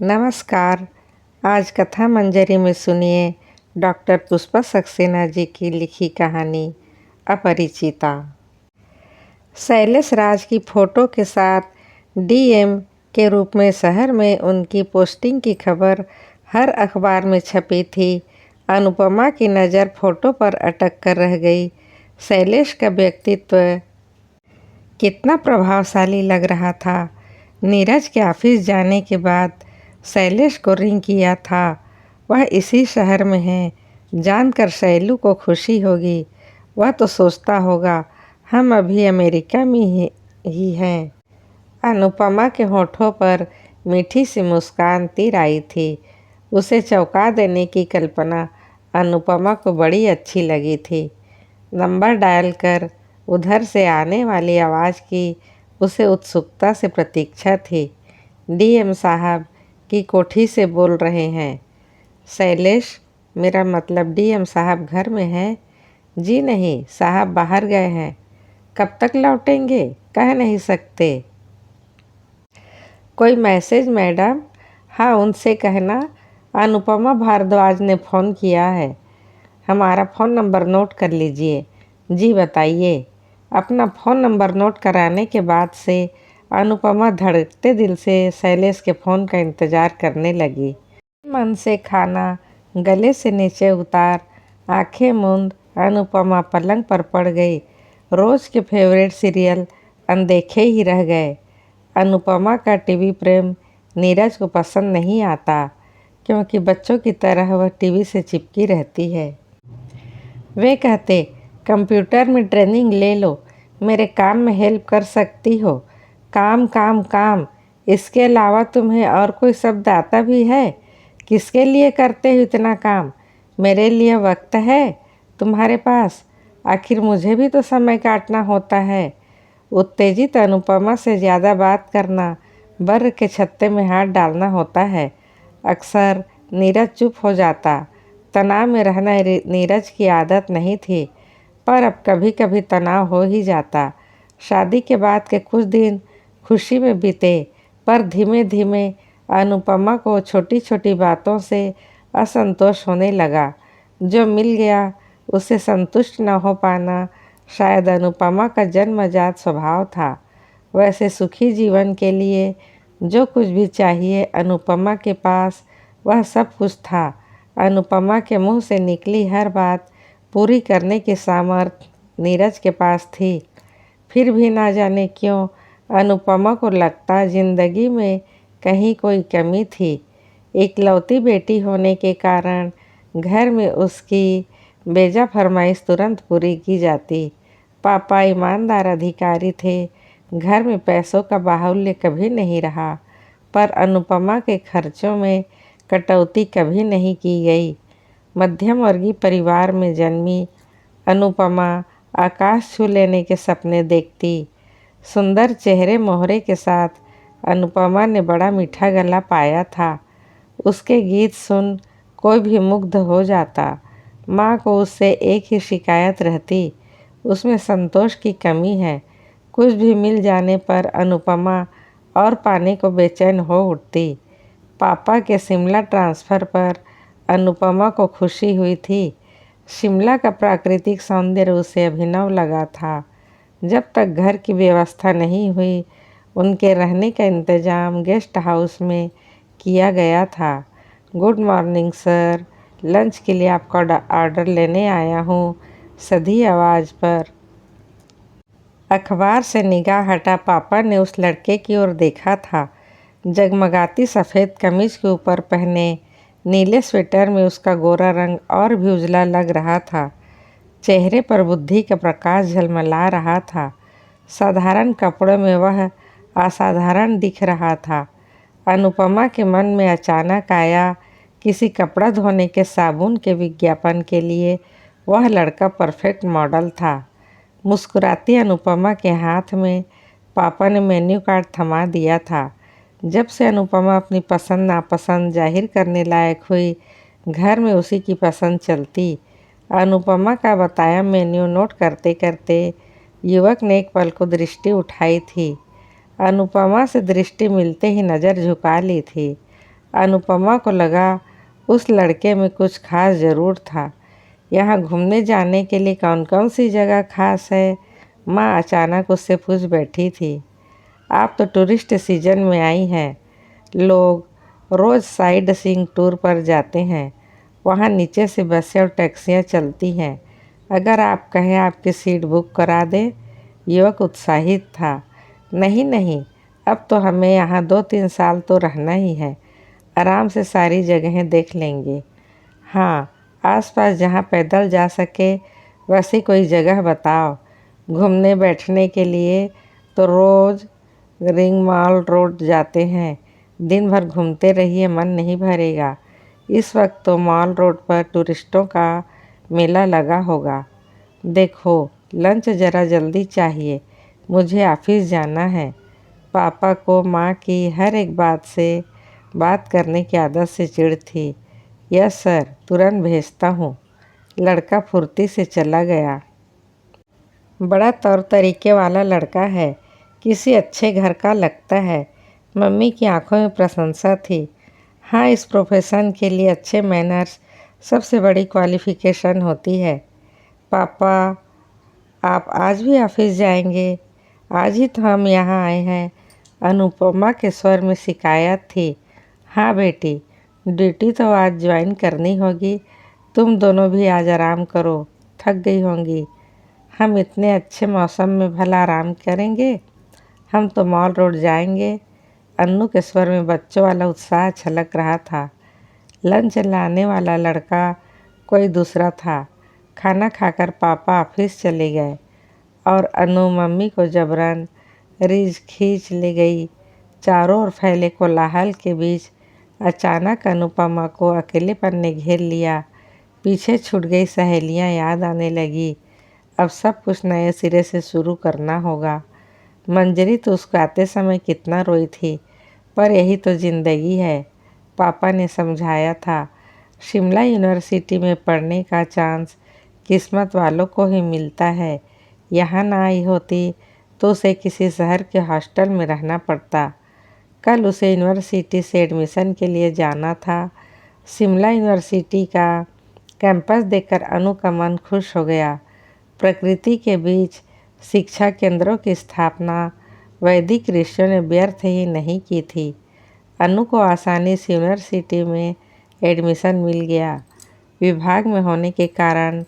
नमस्कार। आज कथा मंजरी में सुनिए डॉक्टर पुष्पा सक्सेना जी की लिखी कहानी अपरिचिता। शैलेश राज की फ़ोटो के साथ डीएम के रूप में शहर में उनकी पोस्टिंग की खबर हर अखबार में छपी थी। अनुपमा की नज़र फ़ोटो पर अटक कर रह गई। शैलेश का व्यक्तित्व कितना प्रभावशाली लग रहा था। नीरज के ऑफिस जाने के बाद शैलेश को रिंग किया था। वह इसी शहर में है। जानकर शैलू को खुशी होगी। वह तो सोचता होगा हम अभी अमेरिका में ही हैं। अनुपमा के होठों पर मीठी सी मुस्कान तीर आई थी। उसे चौंका देने की कल्पना अनुपमा को बड़ी अच्छी लगी थी। नंबर डायल कर उधर से आने वाली आवाज़ की उसे उत्सुकता से प्रतीक्षा थी। डीएम साहब की कोठी से बोल रहे हैं। शैलेश, मेरा मतलब डीएम साहब घर में हैं? जी नहीं, साहब बाहर गए हैं। कब तक लौटेंगे? कह नहीं सकते। कोई मैसेज मैडम? हाँ, उनसे कहना अनुपमा भारद्वाज ने फ़ोन किया है। हमारा फ़ोन नंबर नोट कर लीजिए। जी बताइए। अपना फ़ोन नंबर नोट कराने के बाद से अनुपमा धड़कते दिल से शैलेश के फ़ोन का इंतज़ार करने लगी। मन से खाना गले से नीचे उतार आंखें मूंद अनुपमा पलंग पर पड़ गई। रोज़ के फेवरेट सीरियल अनदेखे ही रह गए। अनुपमा का टीवी प्रेम नीरज को पसंद नहीं आता, क्योंकि बच्चों की तरह वह टीवी से चिपकी रहती है। वे कहते, कंप्यूटर में ट्रेनिंग ले लो, मेरे काम में हेल्प कर सकती हो। काम काम काम, इसके अलावा तुम्हें और कोई शब्द आता भी है? किसके लिए करते हो इतना काम? मेरे लिए वक्त है तुम्हारे पास? आखिर मुझे भी तो समय काटना होता है। उत्तेजित अनुपमा से ज़्यादा बात करना, बर के छत्ते में हाथ डालना होता है। अक्सर नीरज चुप हो जाता। तनाव में रहना नीरज की आदत नहीं थी, पर अब कभी कभी तनाव हो ही जाता। शादी के बाद के कुछ दिन खुशी में बीते, पर धीमे धीमे अनुपमा को छोटी छोटी बातों से असंतोष होने लगा। जो मिल गया उससे संतुष्ट न हो पाना शायद अनुपमा का जन्मजात स्वभाव था। वैसे सुखी जीवन के लिए जो कुछ भी चाहिए अनुपमा के पास वह सब कुछ था। अनुपमा के मुंह से निकली हर बात पूरी करने की सामर्थ्य नीरज के पास थी। फिर भी ना जाने क्यों अनुपमा को लगता जिंदगी में कहीं कोई कमी थी। इकलौती बेटी होने के कारण घर में उसकी बेजा फरमाइश तुरंत पूरी की जाती। पापा ईमानदार अधिकारी थे। घर में पैसों का बाहुल्य कभी नहीं रहा, पर अनुपमा के खर्चों में कटौती कभी नहीं की गई। मध्यम वर्गीय परिवार में जन्मी अनुपमा आकाश छू लेने के सपने देखती। सुंदर चेहरे मोहरे के साथ अनुपमा ने बड़ा मीठा गला पाया था। उसके गीत सुन कोई भी मुग्ध हो जाता। माँ को उससे एक ही शिकायत रहती, उसमें संतोष की कमी है। कुछ भी मिल जाने पर अनुपमा और पाने को बेचैन हो उठती। पापा के शिमला ट्रांसफ़र पर अनुपमा को खुशी हुई थी। शिमला का प्राकृतिक सौंदर्य उसे अभिनव लगा था। जब तक घर की व्यवस्था नहीं हुई, उनके रहने का इंतज़ाम गेस्ट हाउस में किया गया था। गुड मॉर्निंग सर, लंच के लिए आपका ऑर्डर लेने आया हूँ, सधी आवाज़ पर। अखबार से निगाह हटा पापा ने उस लड़के की ओर देखा था। जगमगाती सफ़ेद कमीज के ऊपर पहने नीले स्वेटर में उसका गोरा रंग और भी उजला लग रहा था। चेहरे पर बुद्धि का प्रकाश झलमला रहा था। साधारण कपड़ों में वह असाधारण दिख रहा था। अनुपमा के मन में अचानक आया, किसी कपड़ा धोने के साबुन के विज्ञापन के लिए वह लड़का परफेक्ट मॉडल था। मुस्कुराती अनुपमा के हाथ में पापा ने मेन्यू कार्ड थमा दिया था। जब से अनुपमा अपनी पसंद नापसंद जाहिर करने लायक हुई, घर में उसी की पसंद चलती। अनुपमा का बताया मेन्यू नोट करते करते युवक ने एक पल को दृष्टि उठाई थी। अनुपमा से दृष्टि मिलते ही नज़र झुका ली थी। अनुपमा को लगा उस लड़के में कुछ खास ज़रूर था। यहाँ घूमने जाने के लिए कौन कौन सी जगह खास है? माँ अचानक उससे पूछ बैठी थी। आप तो टूरिस्ट सीजन में आई हैं। लोग रोज़ साइड सीइंग टूर पर जाते हैं। वहाँ नीचे से बसें और टैक्सियाँ चलती हैं। अगर आप कहें आपकी सीट बुक करा दें। युवक उत्साहित था। नहीं नहीं, अब तो हमें यहाँ 2-3 साल तो रहना ही है। आराम से सारी जगहें देख लेंगे। हाँ, आसपास जहाँ पैदल जा सके वैसी कोई जगह बताओ। घूमने बैठने के लिए तो रोज़ रिंग मॉल रोड जाते हैं। दिन भर घूमते रहिए, मन नहीं भरेगा। इस वक्त तो मॉल रोड पर टूरिस्टों का मेला लगा होगा। देखो, लंच ज़रा जल्दी चाहिए, मुझे ऑफिस जाना है। पापा को माँ की हर एक बात से बात करने की आदत से चिढ़ थी। यस सर, तुरंत भेजता हूँ। लड़का फुर्ती से चला गया। बड़ा तौर तरीके वाला लड़का है, किसी अच्छे घर का लगता है। मम्मी की आंखों में प्रशंसा थी। हाँ, इस प्रोफेशन के लिए अच्छे मैनर्स सबसे बड़ी क्वालिफ़िकेशन होती है। पापा, आप आज भी ऑफिस जाएंगे? आज ही तो हम यहाँ आए हैं। अनुपमा के स्वर में शिकायत थी। हाँ बेटी, ड्यूटी तो आज ज्वाइन करनी होगी। तुम दोनों भी आज आराम करो, थक गई होंगी। हम इतने अच्छे मौसम में भला आराम करेंगे? हम तो मॉल रोड जाएंगे। अन्नू के स्वर में बच्चों वाला उत्साह छलक रहा था। लंच लाने वाला लड़का कोई दूसरा था। खाना खाकर पापा ऑफिस चले गए और अनु मम्मी को जबरन रीझ खींच ले गई। चारों ओर फैले कोलाहल के बीच अचानक अनुपमा को अकेलेपन ने घेर लिया। पीछे छूट गई सहेलियां याद आने लगी। अब सब कुछ नए सिरे से शुरू करना होगा। मंजरी तो उसको आते समय कितना रोई थी, पर यही तो ज़िंदगी है, पापा ने समझाया था। शिमला यूनिवर्सिटी में पढ़ने का चांस किस्मत वालों को ही मिलता है। यहाँ ना आई होती तो उसे किसी शहर के हॉस्टल में रहना पड़ता। कल उसे यूनिवर्सिटी से एडमिशन के लिए जाना था। शिमला यूनिवर्सिटी का कैंपस देखकर अनु का मन खुश हो गया। प्रकृति के बीच शिक्षा केंद्रों की स्थापना वैदिक ऋषियों ने व्यर्थ ही नहीं की थी। अनु को आसानी से यूनिवर्सिटी में एडमिशन मिल गया। विभाग में होने के कारण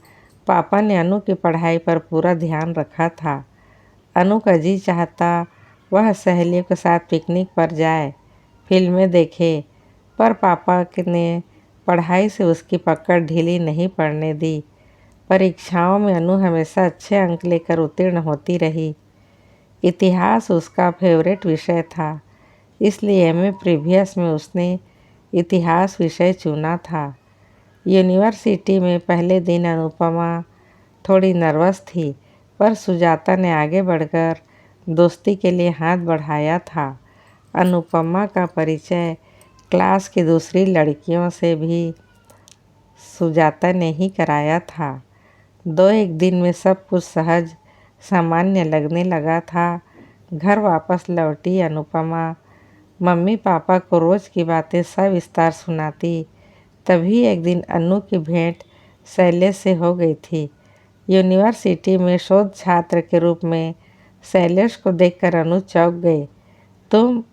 पापा ने अनु की पढ़ाई पर पूरा ध्यान रखा था। अनु का जी चाहता वह सहेलियों के साथ पिकनिक पर जाए, फिल्में देखे, पर पापा ने पढ़ाई से उसकी पकड़ ढीली नहीं पड़ने दी। परीक्षाओं में अनु हमेशा अच्छे अंक लेकर उत्तीर्ण होती रही। इतिहास उसका फेवरेट विषय था, इसलिए एमए प्रीवियस में उसने इतिहास विषय चुना था। यूनिवर्सिटी में पहले दिन अनुपमा थोड़ी नर्वस थी, पर सुजाता ने आगे बढ़कर दोस्ती के लिए हाथ बढ़ाया था। अनुपमा का परिचय क्लास की दूसरी लड़कियों से भी सुजाता ने ही कराया था। 2-1 दिन में सब कुछ सहज सामान्य लगने लगा था। घर वापस लौटी अनुपमा मम्मी पापा को रोज़ की बातें सविस्तार सुनाती। तभी एक दिन अनु की भेंट शैलेश से हो गई थी। यूनिवर्सिटी में शोध छात्र के रूप में शैलेश को देखकर अनु चौंक गई।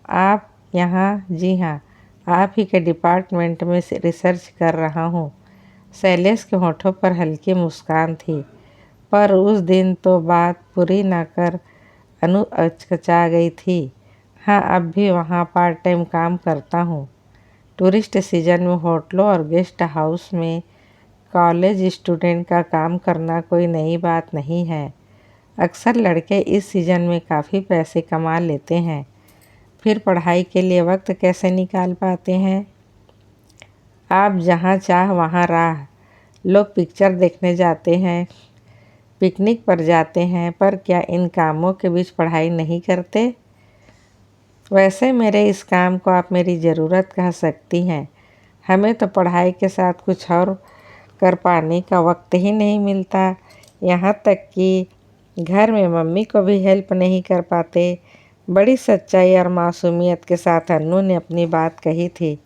आप यहाँ? जी हाँ, आप ही के डिपार्टमेंट में रिसर्च कर रहा हूँ। शैलेश के होठों पर हल्की मुस्कान थी, पर उस दिन तो बात पूरी न कर अनु अचकचा गई थी। हाँ, अब भी वहाँ पार्ट टाइम काम करता हूँ। टूरिस्ट सीजन में होटलों और गेस्ट हाउस में कॉलेज स्टूडेंट का काम करना कोई नई बात नहीं है। अक्सर लड़के इस सीज़न में काफ़ी पैसे कमा लेते हैं। फिर पढ़ाई के लिए वक्त कैसे निकाल पाते हैं? आप जहाँ चाह वहाँ राह। लोग पिक्चर देखने जाते हैं, पिकनिक पर जाते हैं, पर क्या इन कामों के बीच पढ़ाई नहीं करते? वैसे मेरे इस काम को आप मेरी ज़रूरत कह सकती हैं। हमें तो पढ़ाई के साथ कुछ और कर पाने का वक्त ही नहीं मिलता। यहाँ तक कि घर में मम्मी को भी हेल्प नहीं कर पाते। बड़ी सच्चाई और मासूमियत के साथ अन्नू ने अपनी बात कही थी।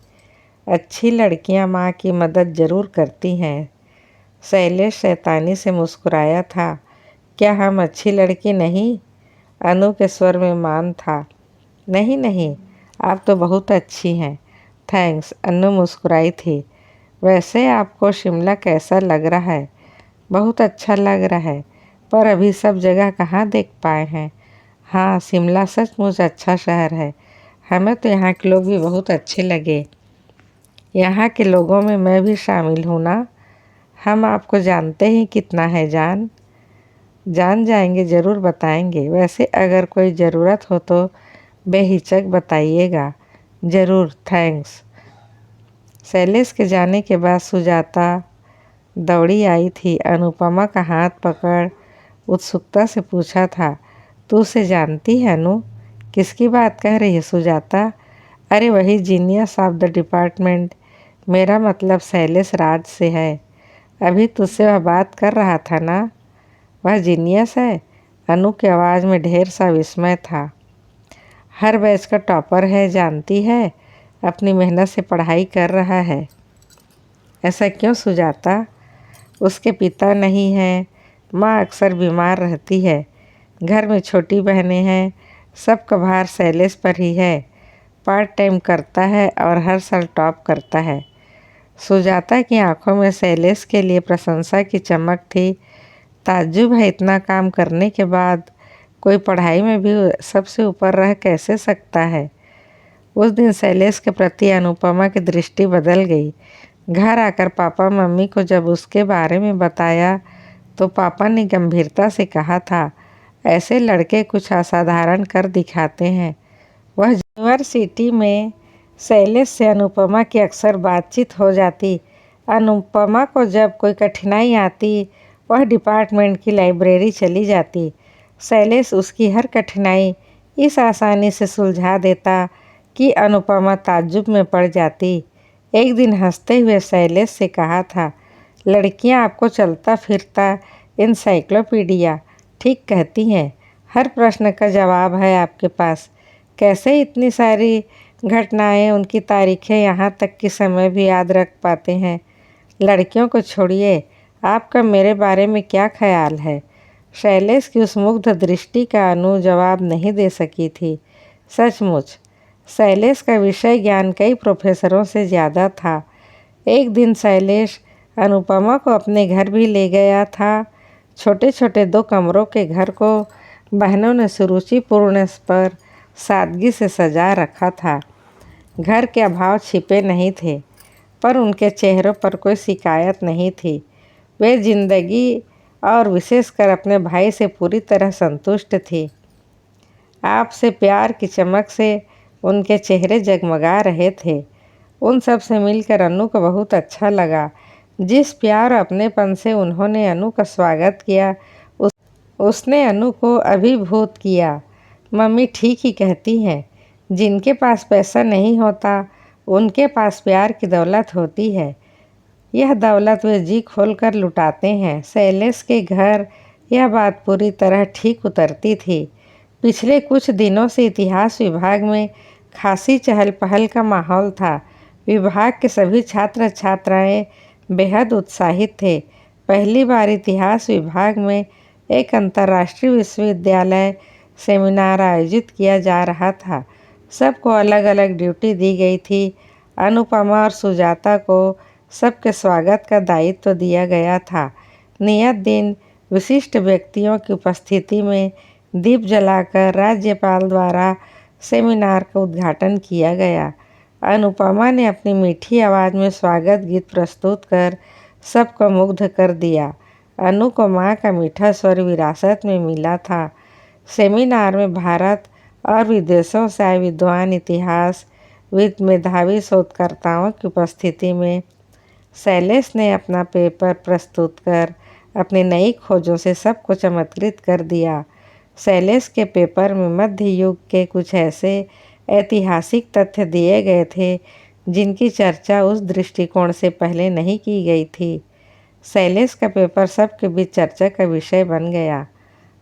अच्छी लड़कियां माँ की मदद ज़रूर करती हैं। शैलेश शैतानी से मुस्कुराया था। क्या हम अच्छी लड़की नहीं? अनु के स्वर में मान था। नहीं नहीं, आप तो बहुत अच्छी हैं। थैंक्स, अनु मुस्कुराई थी। वैसे आपको शिमला कैसा लग रहा है? बहुत अच्छा लग रहा है, पर अभी सब जगह कहाँ देख पाए हैं। हाँ, शिमला सचमुच अच्छा शहर है। हमें तो यहाँ के लोग भी बहुत अच्छे लगे। यहाँ के लोगों में मैं भी शामिल हूँ ना। हम आपको जानते ही कितना है जान जाएंगे, ज़रूर बताएंगे। वैसे अगर कोई ज़रूरत हो तो बेहिचक बताइएगा। ज़रूर, थैंक्स। शैलेश के जाने के बाद सुजाता दौड़ी आई थी। अनुपमा का हाथ पकड़ उत्सुकता से पूछा था, तू उसे जानती है अनु? किसकी बात कह रही है सुजाता? अरे वही जीनियस ऑफ द डिपार्टमेंट। मेरा मतलब शैलेश राज से है। अभी तुझसे वह बात कर रहा था ना? वह जीनियस है? अनु की आवाज़ में ढेर सा विस्मय था। हर बैच का टॉपर है, जानती है। अपनी मेहनत से पढ़ाई कर रहा है। ऐसा क्यों सुजाता? उसके पिता नहीं हैं, माँ अक्सर बीमार रहती है, घर में छोटी बहनें हैं, सबका भार शैलेश पर ही है। पार्ट टाइम करता है और हर साल टॉप करता है। सुजाता की आंखों में शैलेश के लिए प्रशंसा की चमक थी। ताज्जुब है, इतना काम करने के बाद कोई पढ़ाई में भी सबसे ऊपर रह कैसे सकता है। उस दिन शैलेश के प्रति अनुपमा की दृष्टि बदल गई। घर आकर पापा मम्मी को जब उसके बारे में बताया तो पापा ने गंभीरता से कहा था, ऐसे लड़के कुछ असाधारण कर दिखाते हैं। वह यूनिवर्सिटी में शैलेश से अनुपमा की अक्सर बातचीत हो जाती। अनुपमा को जब कोई कठिनाई आती वह डिपार्टमेंट की लाइब्रेरी चली जाती। शैलेश उसकी हर कठिनाई इस आसानी से सुलझा देता कि अनुपमा ताज्जुब में पड़ जाती। एक दिन हंसते हुए शैलेश से कहा था, लड़कियां आपको चलता फिरता इंसाइक्लोपीडिया ठीक कहती हैं। हर प्रश्न का जवाब है आपके पास। कैसे इतनी सारी घटनाएं, उनकी तारीखें, यहाँ तक कि समय भी याद रख पाते हैं? लड़कियों को छोड़िए, आपका मेरे बारे में क्या ख्याल है? शैलेश की उस मुग्ध दृष्टि का अनु जवाब नहीं दे सकी थी। सचमुच शैलेश का विषय ज्ञान कई प्रोफेसरों से ज़्यादा था। एक दिन शैलेश अनुपमा को अपने घर भी ले गया था। छोटे छोटे 2 कमरों के घर को बहनों ने सुरुचिपूर्ण पर सादगी से सजा रखा था। घर के अभाव छिपे नहीं थे, पर उनके चेहरों पर कोई शिकायत नहीं थी। वे जिंदगी और विशेषकर अपने भाई से पूरी तरह संतुष्ट थी। आपसे प्यार की चमक से उनके चेहरे जगमगा रहे थे। उन सब से मिलकर अनु को बहुत अच्छा लगा। जिस प्यार और अपनेपन से उन्होंने अनु का स्वागत किया उसने अनु को अभिभूत किया। मम्मी ठीक ही कहती हैं, जिनके पास पैसा नहीं होता उनके पास प्यार की दौलत होती है। यह दौलत वे जी खोलकर लुटाते हैं। शैलेश के घर यह बात पूरी तरह ठीक उतरती थी। पिछले कुछ दिनों से इतिहास विभाग में खासी चहल पहल का माहौल था। विभाग के सभी छात्र छात्राएं बेहद उत्साहित थे। पहली बार इतिहास विभाग में एक अंतर्राष्ट्रीय विश्वविद्यालय सेमिनार आयोजित किया जा रहा था। सबको अलग अलग ड्यूटी दी गई थी। अनुपमा और सुजाता को सबके स्वागत का दायित्व दिया गया था। नियत दिन विशिष्ट व्यक्तियों की उपस्थिति में दीप जलाकर राज्यपाल द्वारा सेमिनार का उद्घाटन किया गया। अनुपमा ने अपनी मीठी आवाज़ में स्वागत गीत प्रस्तुत कर सबको मुग्ध कर दिया। अनु को माँ का मीठा स्वर विरासत में मिला था। सेमिनार में भारत और विदेशों से आए विद्वान, इतिहासविद, मेधावी शोधकर्ताओं की उपस्थिति में शैलेश ने अपना पेपर प्रस्तुत कर अपनी नई खोजों से सबको चमत्कृत कर दिया। शैलेश के पेपर में मध्य युग के कुछ ऐसे ऐतिहासिक तथ्य दिए गए थे जिनकी चर्चा उस दृष्टिकोण से पहले नहीं की गई थी। शैलेश का पेपर सबके बीच चर्चा का विषय बन गया।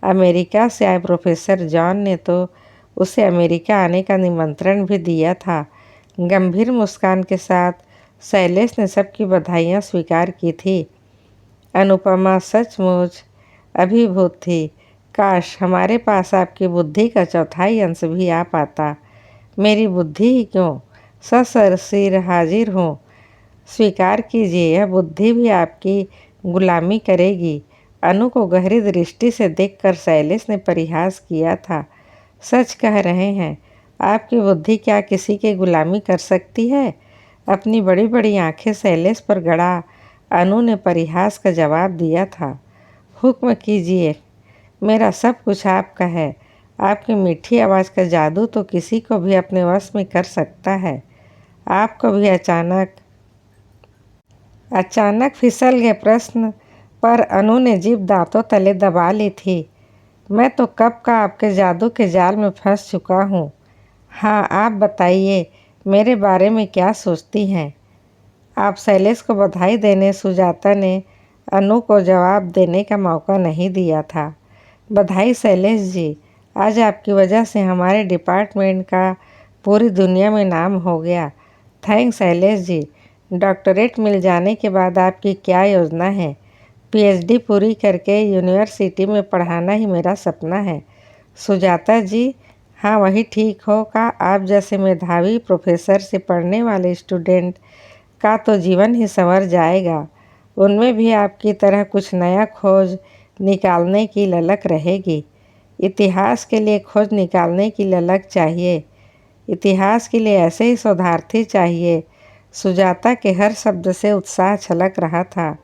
अमेरिका से आए प्रोफेसर जॉन ने तो उसे अमेरिका आने का निमंत्रण भी दिया था। गंभीर मुस्कान के साथ शैलेश ने सबकी बधाइयाँ स्वीकार की थी। अनुपमा सचमुच अभिभूत थी। काश हमारे पास आपकी बुद्धि का चौथाई अंश भी आ पाता। मेरी बुद्धि ही क्यों, ससुर हाजिर हूँ। स्वीकार कीजिए, यह बुद्धि भी आपकी गुलामी करेगी। अनु को गहरी दृष्टि से देखकर शैलेश ने परिहास किया था। सच कह रहे हैं, आपकी बुद्धि क्या किसी की गुलामी कर सकती है? अपनी बड़ी बड़ी आंखें शैलेश पर गड़ा अनु ने परिहास का जवाब दिया था। हुक्म कीजिए, मेरा सब कुछ आपका है। आपकी मीठी आवाज़ का जादू तो किसी को भी अपने वश में कर सकता है। आपको भी अचानक फिसल गए प्रश्न पर अनु ने जीभ दांतों तले दबा ली थी। मैं तो कब का आपके जादू के जाल में फंस चुका हूँ। हाँ, आप बताइए, मेरे बारे में क्या सोचती हैं? आप शैलेश को बधाई देने सुजाता ने अनु को जवाब देने का मौका नहीं दिया था। बधाई शैलेश जी, आज आपकी वजह से हमारे डिपार्टमेंट का पूरी दुनिया में नाम हो गया। थैंक्स शैलेश जी। डॉक्टरेट मिल जाने के बाद आपकी क्या योजना है? पीएचडी पूरी करके यूनिवर्सिटी में पढ़ाना ही मेरा सपना है। सुजाता जी, हाँ वही ठीक होगा। आप जैसे मेधावी प्रोफेसर से पढ़ने वाले स्टूडेंट का तो जीवन ही संवर जाएगा। उनमें भी आपकी तरह कुछ नया खोज निकालने की ललक रहेगी। इतिहास के लिए खोज निकालने की ललक चाहिए। इतिहास के लिए ऐसे ही शोधार्थी चाहिए। सुजाता के हर शब्द से उत्साह छलक रहा था।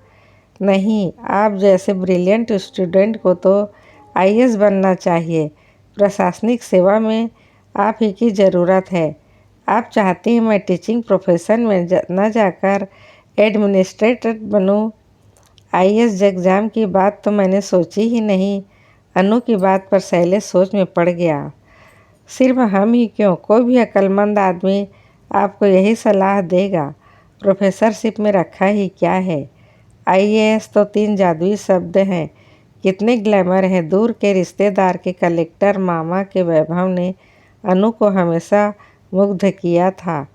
नहीं, आप जैसे ब्रिलियंट स्टूडेंट को तो आईएएस बनना चाहिए। प्रशासनिक सेवा में आप ही की ज़रूरत है। आप चाहती हैं मैं टीचिंग प्रोफेशन में न जाकर एडमिनिस्ट्रेटर बनूं? आईएएस एग्ज़ाम की बात तो मैंने सोची ही नहीं। अनु की बात पर शैलेश सोच में पड़ गया। सिर्फ हम ही क्यों, कोई भी अक्लमंद आदमी आपको यही सलाह देगा। प्रोफेसरशिप में रखा ही क्या है? आईएएस तो 3 जादुई शब्द हैं। कितने ग्लैमर हैं। दूर के रिश्तेदार के कलेक्टर मामा के वैभव ने अनु को हमेशा मुग्ध किया था।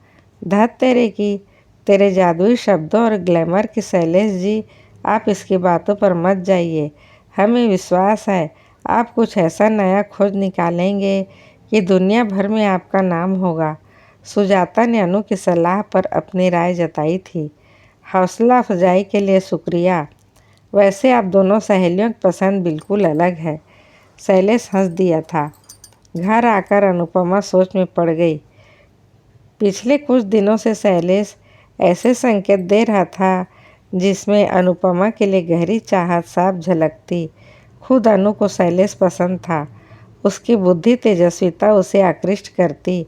धत तेरे की, तेरे जादुई शब्दों और ग्लैमर की। शैलेश जी, आप इसकी बातों पर मत जाइए। हमें विश्वास है आप कुछ ऐसा नया खोज निकालेंगे कि दुनिया भर में आपका नाम होगा। सुजाता ने अनु की सलाह पर अपनी राय जताई थी। हौसला अफजाई के लिए शुक्रिया। वैसे आप दोनों सहेलियों की पसंद बिल्कुल अलग है। शैलेश हंस दिया था। घर आकर अनुपमा सोच में पड़ गई। पिछले कुछ दिनों से शैलेश ऐसे संकेत दे रहा था जिसमें अनुपमा के लिए गहरी चाहत साफ झलकती। खुद अनु को शैलेश पसंद था। उसकी बुद्धि तेजस्विता उसे आकृष्ट करती।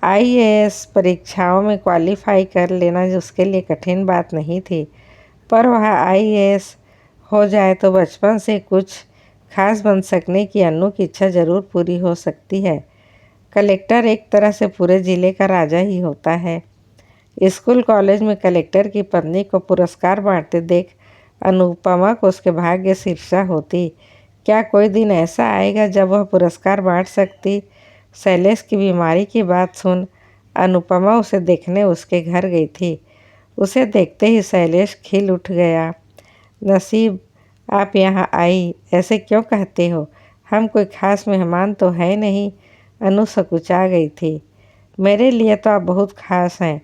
आईएएस परीक्षाओं में क्वालिफाई कर लेना उसके लिए कठिन बात नहीं थी, पर वह आईएएस हो जाए तो बचपन से कुछ खास बन सकने की अनु की इच्छा ज़रूर पूरी हो सकती है। कलेक्टर एक तरह से पूरे ज़िले का राजा ही होता है। स्कूल कॉलेज में कलेक्टर की पत्नी को पुरस्कार बांटते देख अनुपमा को उसके भाग्य से ईर्ष्या होती। क्या कोई दिन ऐसा आएगा जब वह पुरस्कार बांट सकती? शैलेश की बीमारी की बात सुन अनुपमा उसे देखने उसके घर गई थी। उसे देखते ही शैलेश खिल उठ गया। नसीब, आप यहाँ आई। ऐसे क्यों कहते हो? हम कोई खास मेहमान तो है नहीं। अनु सकुचा गई थी। मेरे लिए तो आप बहुत खास हैं।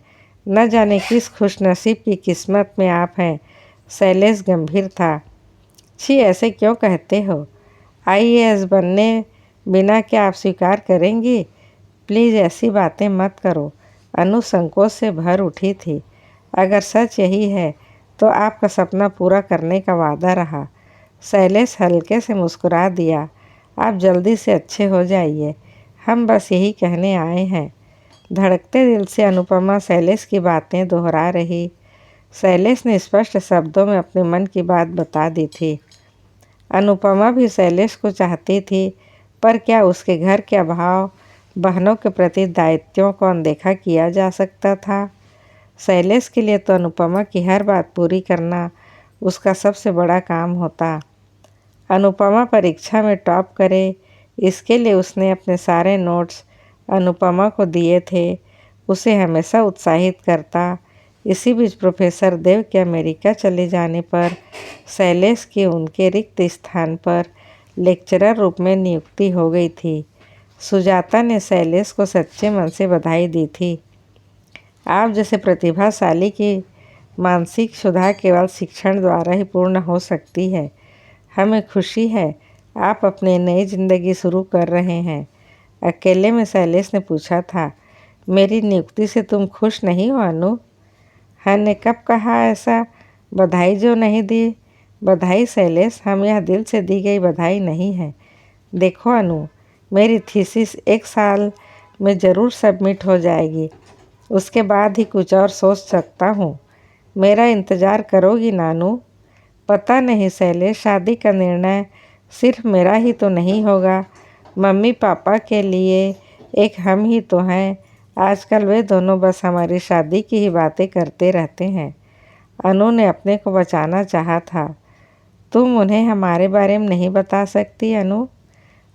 न जाने किस खुशनसीब की किस्मत में आप हैं। शैलेश गंभीर था। छी, ऐसे क्यों कहते हो? आईएएस बनने बिना क्या आप स्वीकार करेंगी? प्लीज़ ऐसी बातें मत करो। अनु संकोच से भर उठी थी। अगर सच यही है तो आपका सपना पूरा करने का वादा रहा। शैलेश हल्के से मुस्कुरा दिया। आप जल्दी से अच्छे हो जाइए, हम बस यही कहने आए हैं। धड़कते दिल से अनुपमा शैलेश की बातें दोहरा रही। शैलेश ने स्पष्ट शब्दों में अपने मन की बात बता दी थी। अनुपमा भी शैलेश को चाहती थी, पर क्या उसके घर के अभाव, बहनों के प्रति दायित्वों को अनदेखा किया जा सकता था? शैलेश के लिए तो अनुपमा की हर बात पूरी करना उसका सबसे बड़ा काम होता। अनुपमा परीक्षा में टॉप करे, इसके लिए उसने अपने सारे नोट्स अनुपमा को दिए थे। उसे हमेशा उत्साहित करता। इसी बीच प्रोफेसर देव के अमेरिका चले जाने पर शैलेश की उनके रिक्त स्थान पर लेक्चरर रूप में नियुक्ति हो गई थी। सुजाता ने शैलेश को सच्चे मन से बधाई दी थी। आप जैसे प्रतिभाशाली की मानसिक सुधार केवल शिक्षण द्वारा ही पूर्ण हो सकती है। हमें खुशी है आप अपनी नई जिंदगी शुरू कर रहे हैं। अकेले में शैलेश ने पूछा था, मेरी नियुक्ति से तुम खुश नहीं हो अनु? ने कब कहा ऐसा? बधाई जो नहीं दी। बधाई शैलेश, हम यह दिल से दी गई बधाई नहीं है। देखो अनु, मेरी थीसिस 1 साल में ज़रूर सबमिट हो जाएगी। उसके बाद ही कुछ और सोच सकता हूँ। मेरा इंतज़ार करोगी नानू? पता नहीं शैलेश, शादी का निर्णय सिर्फ मेरा ही तो नहीं होगा। मम्मी पापा के लिए एक हम ही तो हैं। आजकल वे दोनों बस हमारी शादी की ही बातें करते रहते हैं। अनु ने अपने को बचाना चाहा था। तुम उन्हें हमारे बारे में नहीं बता सकती अनु?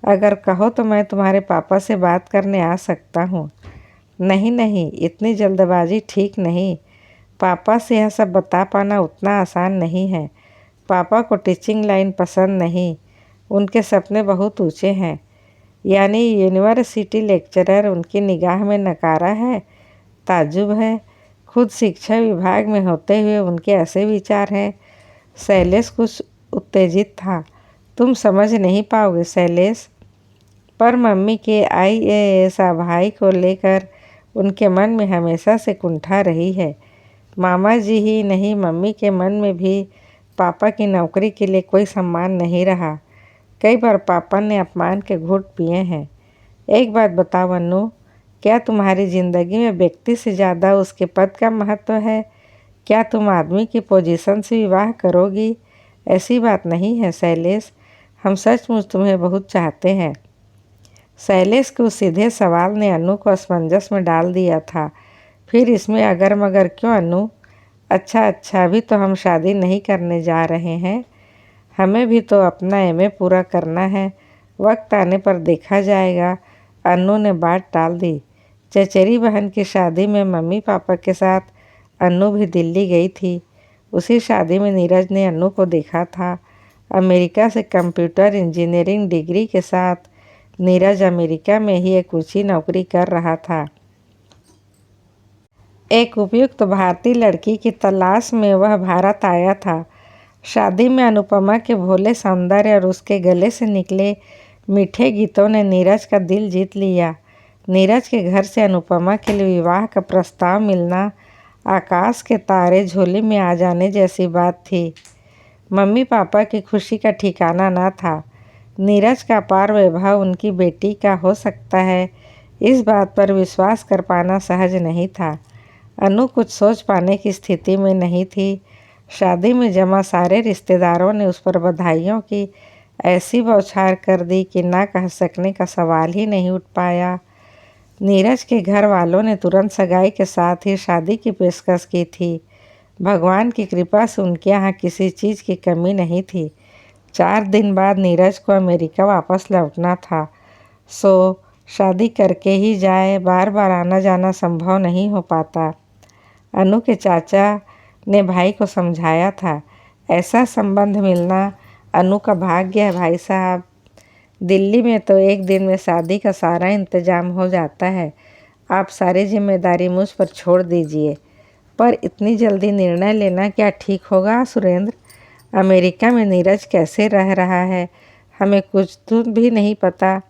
अगर कहो तो मैं तुम्हारे पापा से बात करने आ सकता हूँ। नहीं नहीं, इतनी जल्दबाजी ठीक नहीं। पापा से यह सब बता पाना उतना आसान नहीं है। पापा को टीचिंग लाइन पसंद नहीं। उनके सपने बहुत ऊंचे हैं। यानी यूनिवर्सिटी लेक्चरर उनकी निगाह में नकारा है? ताज्जुब है। खुद शिक्षा विभाग में होते हुए उनके ऐसे विचार हैं। शैलेश कुछ उत्तेजित था। तुम समझ नहीं पाओगे शैलेश, पर मम्मी के IAS भाई को लेकर उनके मन में हमेशा से कुंठा रही है। मामा जी ही नहीं, मम्मी के मन में भी पापा की नौकरी के लिए कोई सम्मान नहीं रहा। कई बार पापा ने अपमान के घूंट पिए हैं। एक बात बताओ अनु, क्या तुम्हारी ज़िंदगी में व्यक्ति से ज़्यादा उसके पद का महत्व है? क्या तुम आदमी की पोजीशन से विवाह करोगी? ऐसी बात नहीं है शैलेश, हम सचमुच तुम्हें बहुत चाहते हैं। शैलेश के उस सीधे सवाल ने अनु को असमंजस में डाल दिया था। फिर इसमें अगर मगर क्यों अनु? अच्छा, अभी तो हम शादी नहीं करने जा रहे हैं। हमें भी तो अपना MA पूरा करना है। वक्त आने पर देखा जाएगा। अनु ने बात टाल दी। चचेरी बहन की शादी में मम्मी पापा के साथ अनु भी दिल्ली गई थी। उसी शादी में नीरज ने अनु को देखा था। अमेरिका से कंप्यूटर इंजीनियरिंग डिग्री के साथ नीरज अमेरिका में ही एक ऊंची नौकरी कर रहा था। एक उपयुक्त भारतीय लड़की की तलाश में वह भारत आया था। शादी में अनुपमा के भोले सौंदर्य और उसके गले से निकले मीठे गीतों ने नीरज का दिल जीत लिया। नीरज के घर से अनुपमा के लिए विवाह का प्रस्ताव मिलना आकाश के तारे झोली में आ जाने जैसी बात थी। मम्मी पापा की खुशी का ठिकाना न था। नीरज का अपार वैभव उनकी बेटी का हो सकता है, इस बात पर विश्वास कर पाना सहज नहीं था। अनु कुछ सोच पाने की स्थिति में नहीं थी। शादी में जमा सारे रिश्तेदारों ने उस पर बधाइयों की ऐसी बौछार कर दी कि ना कह सकने का सवाल ही नहीं उठ पाया। नीरज के घर वालों ने तुरंत सगाई के साथ ही शादी की पेशकश की थी। भगवान की कृपा से उनके यहाँ किसी चीज़ की कमी नहीं थी। 4 दिन बाद नीरज को अमेरिका वापस लौटना था, सो शादी करके ही जाए। बार बार आना जाना संभव नहीं हो पाता। अनु के चाचा ने भाई को समझाया था, ऐसा संबंध मिलना अनु का भाग्य है भाई साहब। दिल्ली में तो 1 दिन में शादी का सारा इंतजाम हो जाता है। आप सारी जिम्मेदारी मुझ पर छोड़ दीजिए। पर इतनी जल्दी निर्णय लेना क्या ठीक होगा सुरेंद्र? अमेरिका में नीरज कैसे रह रहा है, हमें कुछ तो भी नहीं पता।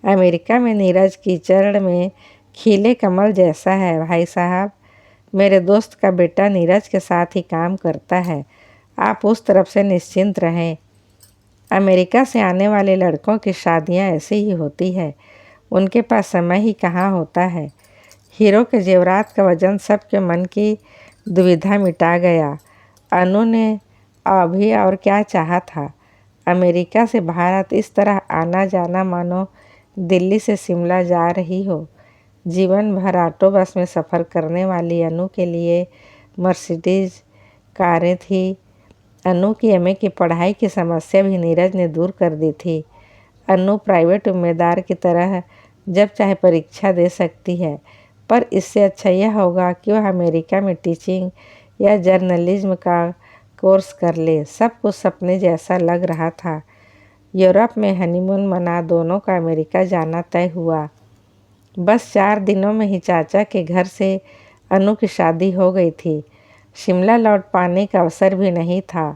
अमेरिका में नीरज कीचड़ में खिले कमल जैसा है भाई साहब। मेरे दोस्त का बेटा नीरज के साथ ही काम करता है। आप उस तरफ से निश्चिंत रहें। अमेरिका से आने वाले लड़कों की शादियां ऐसी ही होती है, उनके पास समय ही कहाँ होता है। हीरो के जेवरात का वजन सबके मन की दुविधा मिटा गया। अनु ने अभी और क्या चाहा था? अमेरिका से भारत इस तरह आना जाना मानो दिल्ली से शिमला जा रही हो। जीवन भर ऑटो बस में सफ़र करने वाली अनु के लिए मर्सिडीज कारें थी। अनु की MA की पढ़ाई की समस्या भी नीरज ने दूर कर दी थी। अनु प्राइवेट उम्मीदवार की तरह जब चाहे परीक्षा दे सकती है, पर इससे अच्छा यह होगा कि वह अमेरिका में टीचिंग या जर्नलिज्म का कोर्स कर ले। सब कुछ सपने जैसा लग रहा था। यूरोप में हनीमून मना दोनों का अमेरिका जाना तय हुआ। बस 4 दिनों में ही चाचा के घर से अनु की शादी हो गई थी। शिमला लौट पाने का अवसर भी नहीं था।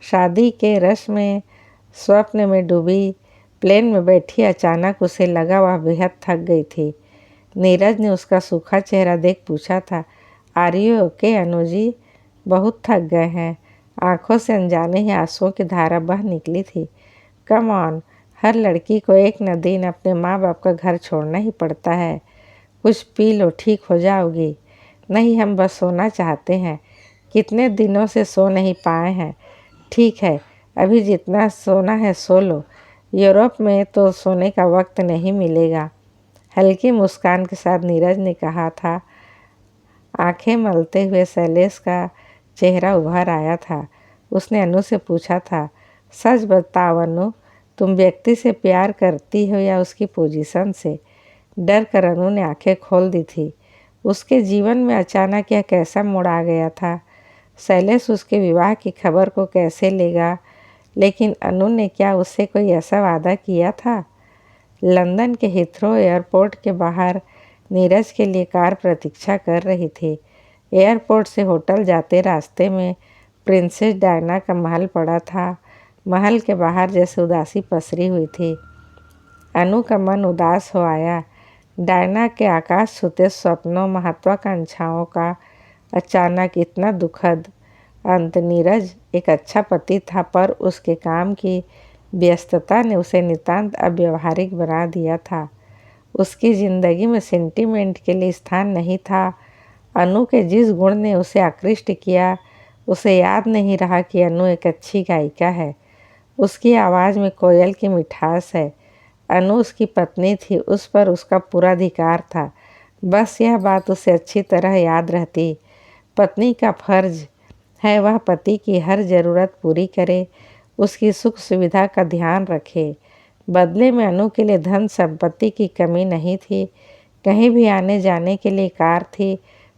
शादी के रश में स्वप्न में डूबी प्लेन में बैठी अचानक उसे लगा वह बेहद थक गई थी। नीरज ने उसका सूखा चेहरा देख पूछा था, are you okay Anu ji? बहुत थक गए हैं। आंखों से अनजाने ही आंसुओं की धारा बह निकली थी। कम ऑन, हर लड़की को एक न दिन अपने माँ बाप का घर छोड़ना ही पड़ता है। कुछ पी लो, ठीक हो जाओगी। नहीं, हम बस सोना चाहते हैं। कितने दिनों से सो नहीं पाए हैं। ठीक है, अभी जितना सोना है सो लो। यूरोप में तो सोने का वक्त नहीं मिलेगा। हल्की मुस्कान के साथ नीरज ने कहा था। आंखें मलते हुए शैलेश का चेहरा उभर आया था। उसने अनु से पूछा था, सच बताओ अनु, तुम व्यक्ति से प्यार करती हो या उसकी पोजीशन से? डर कर अनु ने आंखें खोल दी थी। उसके जीवन में अचानक यह कैसा मोड़ आ गया था। शैलेश उसके विवाह की खबर को कैसे लेगा? लेकिन अनु ने क्या उससे कोई ऐसा वादा किया था? लंदन के हीथ्रो एयरपोर्ट के बाहर नीरज के लिए कार प्रतीक्षा कर रही थी। एयरपोर्ट से होटल जाते रास्ते में प्रिंसेस डायना का महल पड़ा था। महल के बाहर जैसे उदासी पसरी हुई थी। अनु का मन उदास हो आया। डायना के आकाश छूते स्वप्नों, महत्वाकांक्षाओं का अचानक इतना दुखद अंत। नीरज एक अच्छा पति था, पर उसके काम की व्यस्तता ने उसे नितांत अव्यवहारिक बना दिया था। उसकी जिंदगी में सेंटिमेंट के लिए स्थान नहीं था। अनु के जिस गुण ने उसे आकृष्ट किया, उसे याद नहीं रहा कि अनु एक अच्छी गायिका है। उसकी आवाज़ में कोयल की मिठास है। अनु उसकी पत्नी थी, उस पर उसका पूरा अधिकार था। बस यह बात उसे अच्छी तरह याद रहती। पत्नी का फर्ज है वह पति की हर ज़रूरत पूरी करे, उसकी सुख सुविधा का ध्यान रखे। बदले में अनु के लिए धन संपत्ति की कमी नहीं थी। कहीं भी आने जाने के लिए कार थी,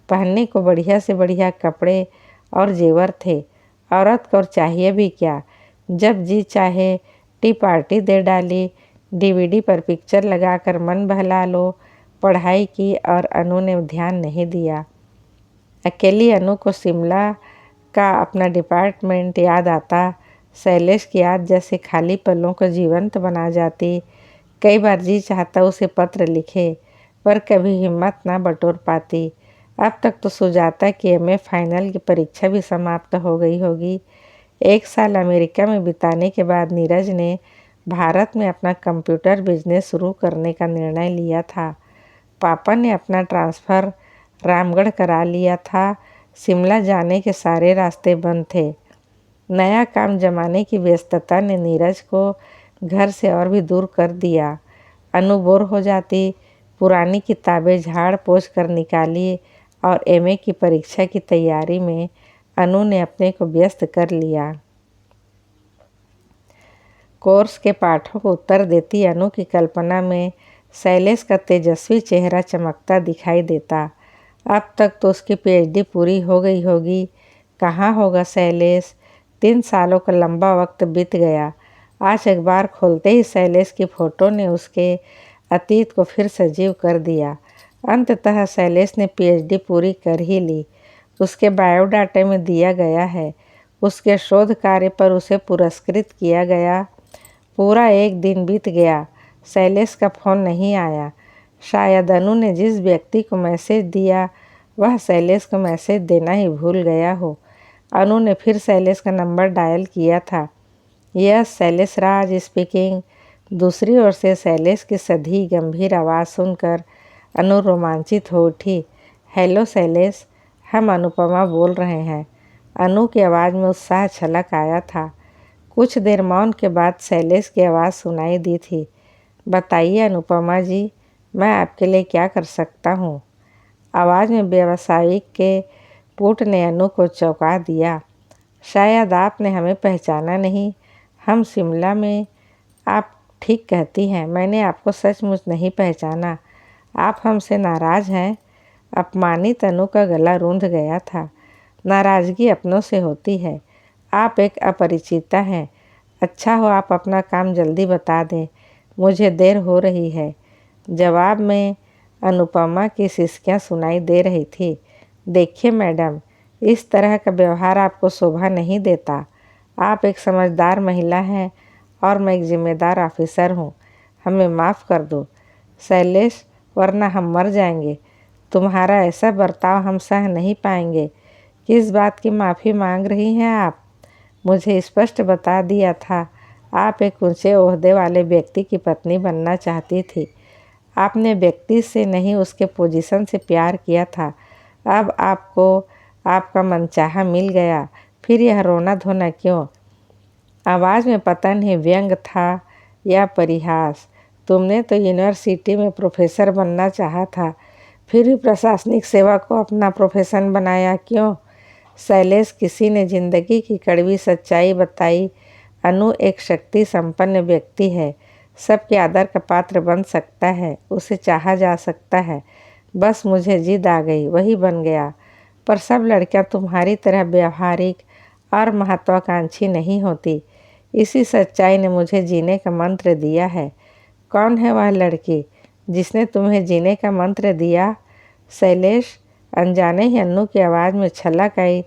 पहनने को बढ़िया से बढ़िया कपड़े और जेवर थे। औरत को और चाहिए भी क्या? जब जी चाहे टी पार्टी दे डाली, डीवीडी पर पिक्चर लगाकर मन बहला लो। पढ़ाई की और अनु ने ध्यान नहीं दिया। अकेली अनु को शिमला का अपना डिपार्टमेंट याद आता। शैलेश की याद जैसे खाली पलों को जीवंत बना जाती। कई बार जी चाहता उसे पत्र लिखे, पर कभी हिम्मत ना बटोर पाती। अब तक तो सुजाता की एमए फाइनल की परीक्षा भी समाप्त हो गई होगी। 1 साल अमेरिका में बिताने के बाद नीरज ने भारत में अपना कंप्यूटर बिजनेस शुरू करने का निर्णय लिया था। पापा ने अपना ट्रांसफ़र रामगढ़ करा लिया था। शिमला जाने के सारे रास्ते बंद थे। नया काम जमाने की व्यस्तता ने नीरज को घर से और भी दूर कर दिया। अनु बोर हो जाती। पुरानी किताबें झाड़ पोंछ कर निकाली और एमए की परीक्षा की तैयारी में अनु ने अपने को व्यस्त कर लिया। कोर्स के पाठों को उत्तर देती अनु की कल्पना में शैलेश का तेजस्वी चेहरा चमकता दिखाई देता। अब तक तो उसकी पीएचडी पूरी हो गई होगी। कहाँ होगा शैलेश? 3 सालों का लंबा वक्त बीत गया। आज अखबार खोलते ही शैलेश की फ़ोटो ने उसके अतीत को फिर सजीव कर दिया। अंततः शैलेश ने पीएचडी पूरी कर ही ली। उसके बायोडाटे में दिया गया है। उसके शोध कार्य पर उसे पुरस्कृत किया गया। पूरा 1 दिन बीत गया, शैलेश का फ़ोन नहीं आया। शायद अनु ने जिस व्यक्ति को मैसेज दिया वह शैलेश को मैसेज देना ही भूल गया हो। अनु ने फिर शैलेश का नंबर डायल किया था। यस, शैलेश राज स्पीकिंग। दूसरी ओर से शैलेश की सधी गंभीर आवाज़ सुनकर अनु रोमांचित हो उठी। हेलो शैलेश, हम अनुपमा बोल रहे हैं। अनु की आवाज़ में उत्साह छलक आया था। कुछ देर मौन के बाद शैलेश की आवाज़ सुनाई दी थी। बताइए अनुपमा जी, मैं आपके लिए क्या कर सकता हूँ? आवाज़ में व्यावसायिक के पुट ने अनु को चौंका दिया। शायद आपने हमें पहचाना नहीं। हम शिमला में। आप ठीक कहती हैं, मैंने आपको सचमुच नहीं पहचाना। आप हमसे नाराज़ हैं? अपमानित अनु का गला रूंध गया था। नाराज़गी अपनों से होती है। आप एक अपरिचिता हैं। अच्छा हो आप अपना काम जल्दी बता दें, मुझे देर हो रही है। जवाब में अनुपमा की सिसकियाँ सुनाई दे रही थी। देखिए मैडम, इस तरह का व्यवहार आपको शोभा नहीं देता। आप एक समझदार महिला हैं और मैं एक जिम्मेदार ऑफिसर हूँ। हमें माफ़ कर दो शैलेश, वरना हम मर जाएंगे। तुम्हारा ऐसा बर्ताव हम सह नहीं पाएंगे। किस बात की माफ़ी मांग रही हैं आप? मुझे स्पष्ट बता दिया था आप एक ऊंचे ओहदे वाले व्यक्ति की पत्नी बनना चाहती थी। आपने व्यक्ति से नहीं उसके पोजीशन से प्यार किया था। अब आपको आपका मनचाहा मिल गया, फिर यह रोना धोना क्यों? आवाज़ में पता नहीं व्यंग था या परिहास। तुमने तो यूनिवर्सिटी में प्रोफेसर बनना चाहा था, फिर भी प्रशासनिक सेवा को अपना प्रोफेशन बनाया क्यों? शैलेश, किसी ने जिंदगी की कड़वी सच्चाई बताई। अनु एक शक्ति संपन्न व्यक्ति है, सबके आदर का पात्र बन सकता है, उसे चाहा जा सकता है। बस मुझे जिद आ गई, वही बन गया। पर सब लड़कियां तुम्हारी तरह व्यवहारिक और महत्वाकांक्षी नहीं होती। इसी सच्चाई ने मुझे जीने का मंत्र दिया है। कौन है वह लड़की जिसने तुम्हें जीने का मंत्र दिया? शैलेश, अनजाने ही अन्नू की आवाज़ में छलक आई।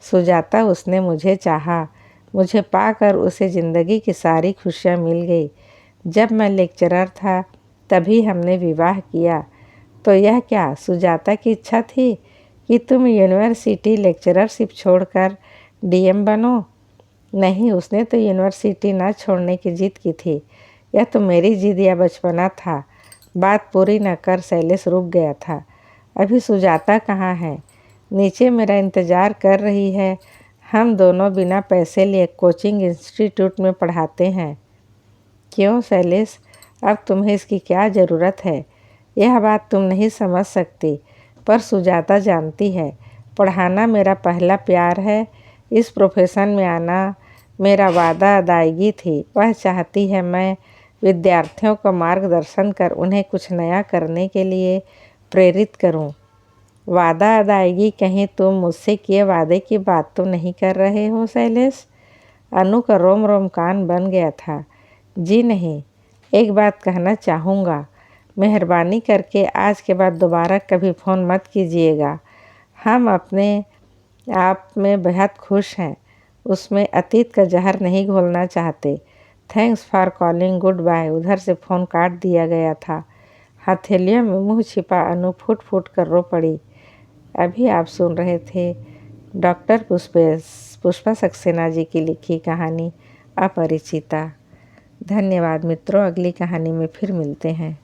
सुजाता, उसने मुझे चाहा। मुझे पाकर उसे ज़िंदगी की सारी खुशियाँ मिल गई। जब मैं लेक्चरर था तभी हमने विवाह किया। तो यह क्या सुजाता की इच्छा थी कि तुम यूनिवर्सिटी लेक्चररशिप छोड़कर डीएम बनो? नहीं, उसने तो यूनिवर्सिटी ना छोड़ने की जिद की थी। यह तो मेरी जिद या बचपना था। बात पूरी न कर शैलेश रुक गया था। अभी सुजाता कहाँ है? नीचे मेरा इंतज़ार कर रही है। हम दोनों बिना पैसे लिए कोचिंग इंस्टीट्यूट में पढ़ाते हैं। क्यों शैलेश, अब तुम्हें इसकी क्या ज़रूरत है? यह बात तुम नहीं समझ सकती, पर सुजाता जानती है। पढ़ाना मेरा पहला प्यार है। इस प्रोफेशन में आना मेरा वादा अदायगी थी। वह चाहती है मैं विद्यार्थियों को मार्गदर्शन कर उन्हें कुछ नया करने के लिए प्रेरित करूं। वादा अदायगी कहीं तुम मुझसे किए वादे की बात तो नहीं कर रहे हो शैलेश? अनु का रोम रोम कान बन गया था। जी नहीं, एक बात कहना चाहूँगा। मेहरबानी करके आज के बाद दोबारा कभी फ़ोन मत कीजिएगा। हम अपने आप में बेहद खुश हैं, उसमें अतीत का जहर नहीं घोलना चाहते। Thanks for calling, good bye. उधर से फ़ोन काट दिया गया था। हथेलियों में मुंह छिपा अनु फूट फूट कर रो पड़ी। अभी आप सुन रहे थे डॉक्टर पुष्पा सक्सेना जी की लिखी कहानी अपरिचिता। धन्यवाद मित्रों, अगली कहानी में फिर मिलते हैं।